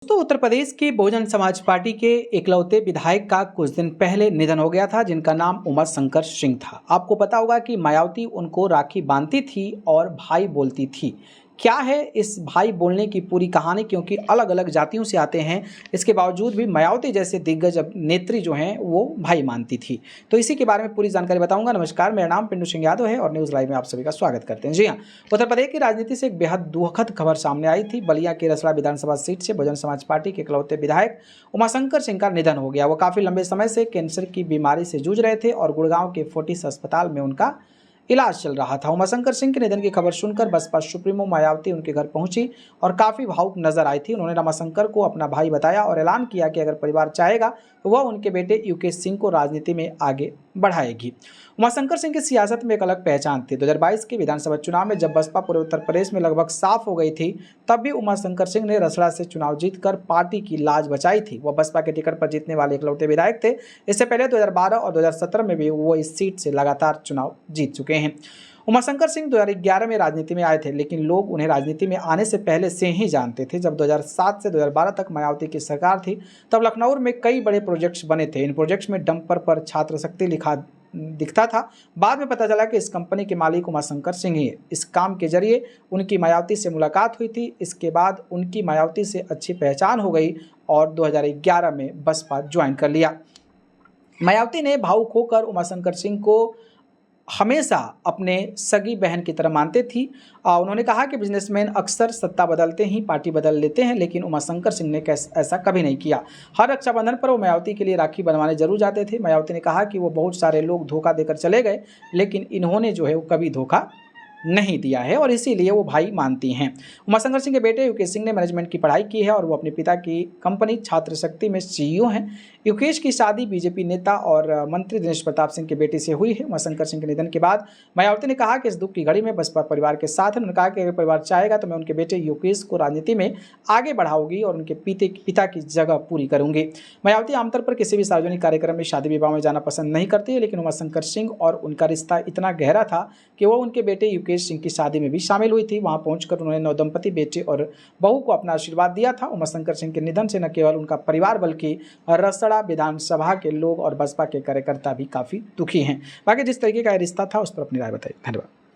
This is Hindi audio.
दोस्तों, उत्तर प्रदेश के बहुजन समाज पार्टी के इकलौते विधायक का कुछ दिन पहले निधन हो गया था, जिनका नाम उमाशंकर सिंह था। आपको पता होगा कि मायावती उनको राखी बांधती थी और भाई बोलती थी। क्या है इस भाई बोलने की पूरी कहानी, क्योंकि अलग अलग जातियों से आते हैं, इसके बावजूद भी मायावती जैसे दिग्गज नेत्री जो हैं वो भाई मानती थी। तो इसी के बारे में पूरी जानकारी बताऊंगा। नमस्कार, मेरा नाम पिंटू सिंह यादव है और न्यूज़ लाइव में आप सभी का स्वागत करते हैं। जी हाँ, उत्तर प्रदेश की राजनीति से एक बेहद दुखद खबर सामने आई थी। बलिया के रसड़ा विधानसभा सीट से बहुजन समाज पार्टी के इकलौते विधायक उमाशंकर सिंह का निधन हो गया। वो काफ़ी लंबे समय से कैंसर की बीमारी से जूझ रहे थे और गुड़गांव के फोर्टिस अस्पताल में उनका इलाज चल रहा था। उमाशंकर सिंह के निधन की खबर सुनकर बसपा सुप्रीमो मायावती उनके घर पहुंची और काफ़ी भावुक नजर आई थी। उन्होंने उमाशंकर को अपना भाई बताया और ऐलान किया कि अगर परिवार चाहेगा तो वह उनके बेटे युकेश सिंह को राजनीति में आगे बढ़ाएगी। उमाशंकर सिंह की सियासत में एक अलग पहचान थी। 2022 के विधानसभा चुनाव में जब बसपा पूरे उत्तर प्रदेश में लगभग साफ हो गई थी, तब भी उमाशंकर सिंह ने रसड़ा से चुनाव जीतकर पार्टी की लाज बचाई थी। वह बसपा के टिकट पर जीतने वाले इकलौते विधायक थे। इससे पहले 2012 और 2017 में भी वो इस सीट से लगातार चुनाव जीत चुके हैं। उमाशंकर सिंह 2011 में राजनीति में आए थे, लेकिन लोग उन्हें राजनीति में आने से पहले से ही जानते थे। जब 2007 से 2012 तक मायावती की सरकार थी, तब लखनऊ में कई बड़े प्रोजेक्ट्स बने थे। इन प्रोजेक्ट्स में डंपर पर छात्र शक्ति लिखा दिखता था। बाद में पता चला कि इस कंपनी के मालिक उमाशंकर सिंह ही है। इस काम के जरिए उनकी मायावती से मुलाकात हुई थी। इसके बाद उनकी मायावती से अच्छी पहचान हो गई और 2011 में बसपा ज्वाइन कर लिया। मायावती ने भावुक होकर उमाशंकर सिंह को हमेशा अपने सगी बहन की तरह मानते थी। उन्होंने कहा कि बिजनेसमैन अक्सर सत्ता बदलते ही पार्टी बदल लेते हैं, लेकिन उमाशंकर सिंह ने ऐसा कभी नहीं किया। हर रक्षाबंधन पर वो मायावती के लिए राखी बनवाने जरूर जाते थे। मायावती ने कहा कि वो बहुत सारे लोग धोखा देकर चले गए, लेकिन इन्होंने जो है वो कभी धोखा नहीं दिया है और इसीलिए वो भाई मानती हैं। उमाशंकर सिंह के बेटे युकेश सिंह ने मैनेजमेंट की पढ़ाई की है और वो अपने पिता की कंपनी छात्र शक्ति में सीईओ हैं। युकेश की शादी बीजेपी नेता और मंत्री दिनेश प्रताप सिंह के बेटे से हुई है। उमाशंकर सिंह के निधन के बाद मायावती ने कहा कि इस दुख की घड़ी में बसपा परिवार के साथ है। उन्होंने कहा कि अगर परिवार चाहेगा तो मैं उनके बेटे युकेश को राजनीति में आगे बढ़ाऊंगी और उनके पिता की जगह पूरी करूंगी। मायावती आमतौर पर किसी भी सार्वजनिक कार्यक्रम में शादी विवाह में जाना पसंद नहीं करती है, लेकिन उमाशंकर सिंह और उनका रिश्ता इतना गहरा था कि वो उनके बेटे युकेश सिंह की शादी में भी शामिल हुई थी। वहां पहुंचकर उन्होंने नवदंपति बेटे और बहू को अपना आशीर्वाद दिया था। उमाशंकर सिंह के निधन से न केवल उनका परिवार बल्कि रसड़ा विधानसभा के लोग और बसपा के कार्यकर्ता भी काफी दुखी हैं। बाकी जिस तरीके का रिश्ता था उस पर अपनी राय बताइए। धन्यवाद।